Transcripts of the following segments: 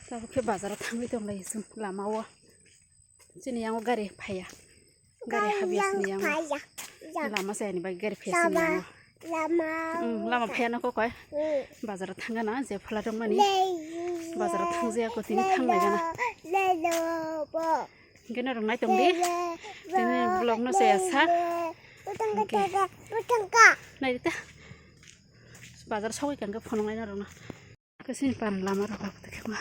Tapi bazar थांबाय दंलायो जों लामायाव जोंनि आव गारि फाया गारि हाबियासनि आव लामा जायनि बाय गारि फैयासनि आव लामा फायानो कय बाजाराव थांगाना जेफला दं मानि बाजाराव थांजायाखौ दिनै थांलायगाना गनो रंनाय दं दि दिनै ब्लग न जाया सा नायदो बाजार सावैगान गो फनंनाय न रंना गोसिनि पान लामा राबा खेमा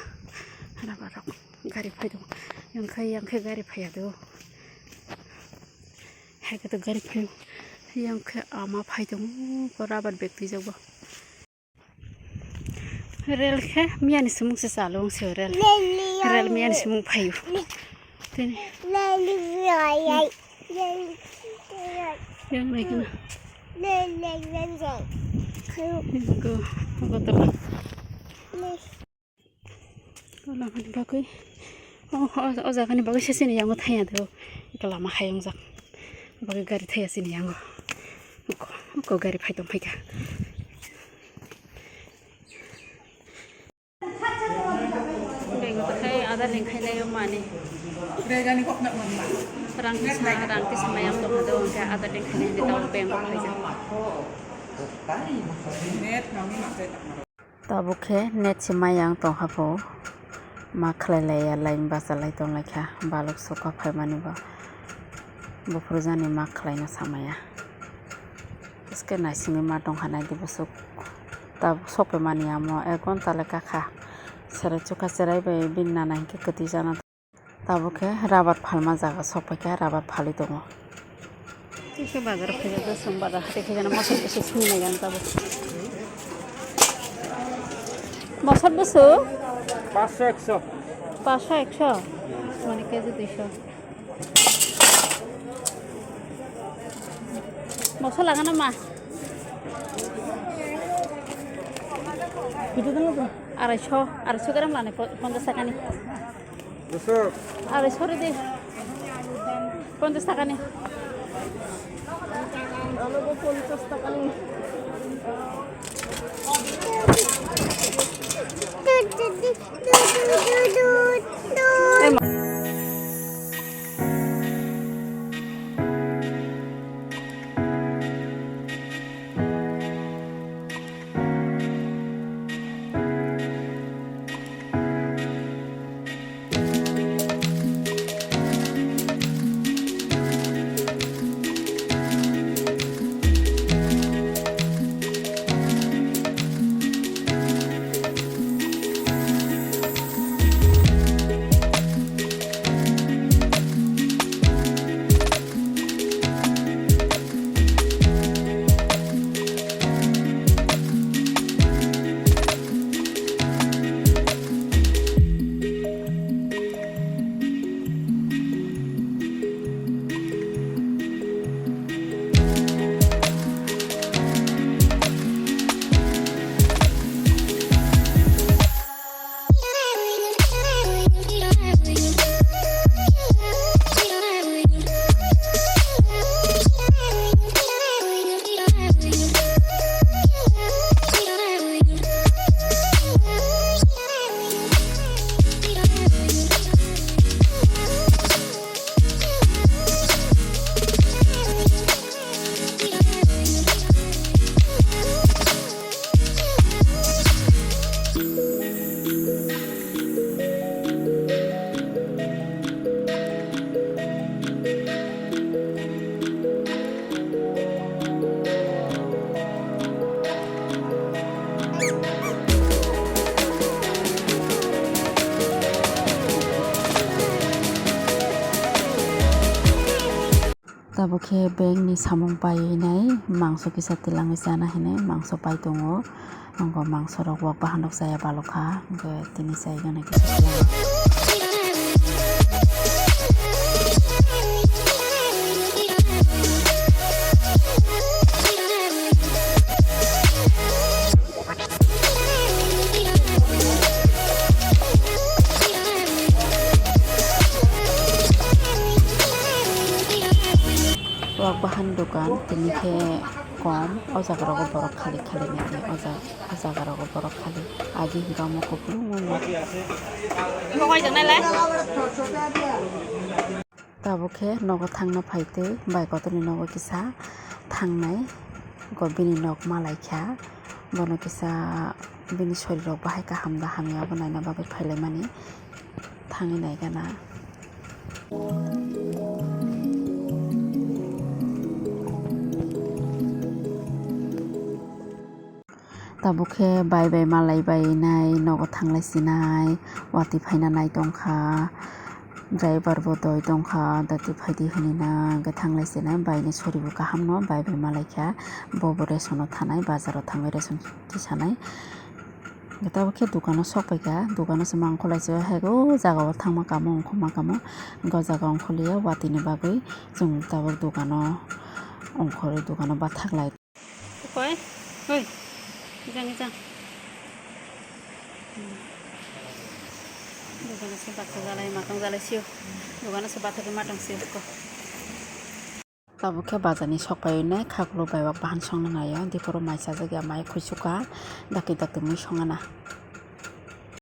राबा रं गारि फायदों यांखै गारि फायादो हेगो गारि फाय यांखै आमा फायदों राबार बेक्ति जाबो रेल खे मियानि सुमुंसे सालुंसे रेल मियानि सुमुं फायो दिनै yang lagi lama di bagai oh jangan di bagai sini yang mau tanya tuh kalau lama hayang jak bagai gari tanya sini yang kok gari pahit dong pahit ada lingkai lagi mana Regani kok nak mana rangkis mayang tuh ada orang ada lingkai di tahun pengkok aja net kami masih tak mau tabukhe net simayang tong hapo ma khlailaya lain basalai tong lakha balok soka phaimani ba bufrujani ma khlaina samaya iske naisini ma tong hanai di busuk tab sope mani amo egon talaka kha sare chuka serai bai binna nai ke kati jana tabukhe rabat phalma jaga sopeka rabat phali tongo tike bazar phege do sombada hate jana mosal beshi sunna gan tabu মশার বসো 500 100 মানে কেজি 200 মশা লাগানো মা itu kan apa 250 গ্রাম লানে 50 টাকা নি besok 250 রে দে 50 টাকা নি kalau 50 টাকা নি tabukhe bank ni samung painai mangso kisa tilang jana hene mangso pai tongo anggo mangso rok wak bahandok saya balokha ge tini sai gana kisa tilang wak bahan dokan tini ke কম ও জায়গারও বড় খালি খালি নাকি ও জায়গারও বড় খালি আগে হিগামো কপুরু তাবুকে নগদ थांनो फायते बाइकतनि नगो किसा थांनाय बिनि नग मालायखा बनो किसा बिनि शरीराव बाहाय गाहाम दाहामियाबो नायना बागै फायलाय मानि थांनाय गाना ताबुके बाय बाय मालाय बायनाय नगद थांलायसिनाय वाति फायना नाय दंखा ड्राइभार बो दय दंखा दाति फायदि हनिना गे थांलायसिनाय बायनि सरिबो गाहाम न बाय बाय मालायखा बबो रेसनाव थानाय बाजाराव थांबाय रेसन किसानाय ताबुके दुकानाव सफैगा दुकानाव से मांखलायसो हेगो जागाव थांमा कामो अंखमा कामो ग जागा अंखलिया वातिनि बागै जों ताबुक दुकानाव अंखरि दुकानाव बाथागलाय ओय ओय Jangan. Dugana se bata galai matang galai siu. Dugana se bata ke matang siu ko. Tabuke bazani sokpayono khaklo baibak bahan songna nayo diporo maisa jagya mai khuisuka daki daki mui songana.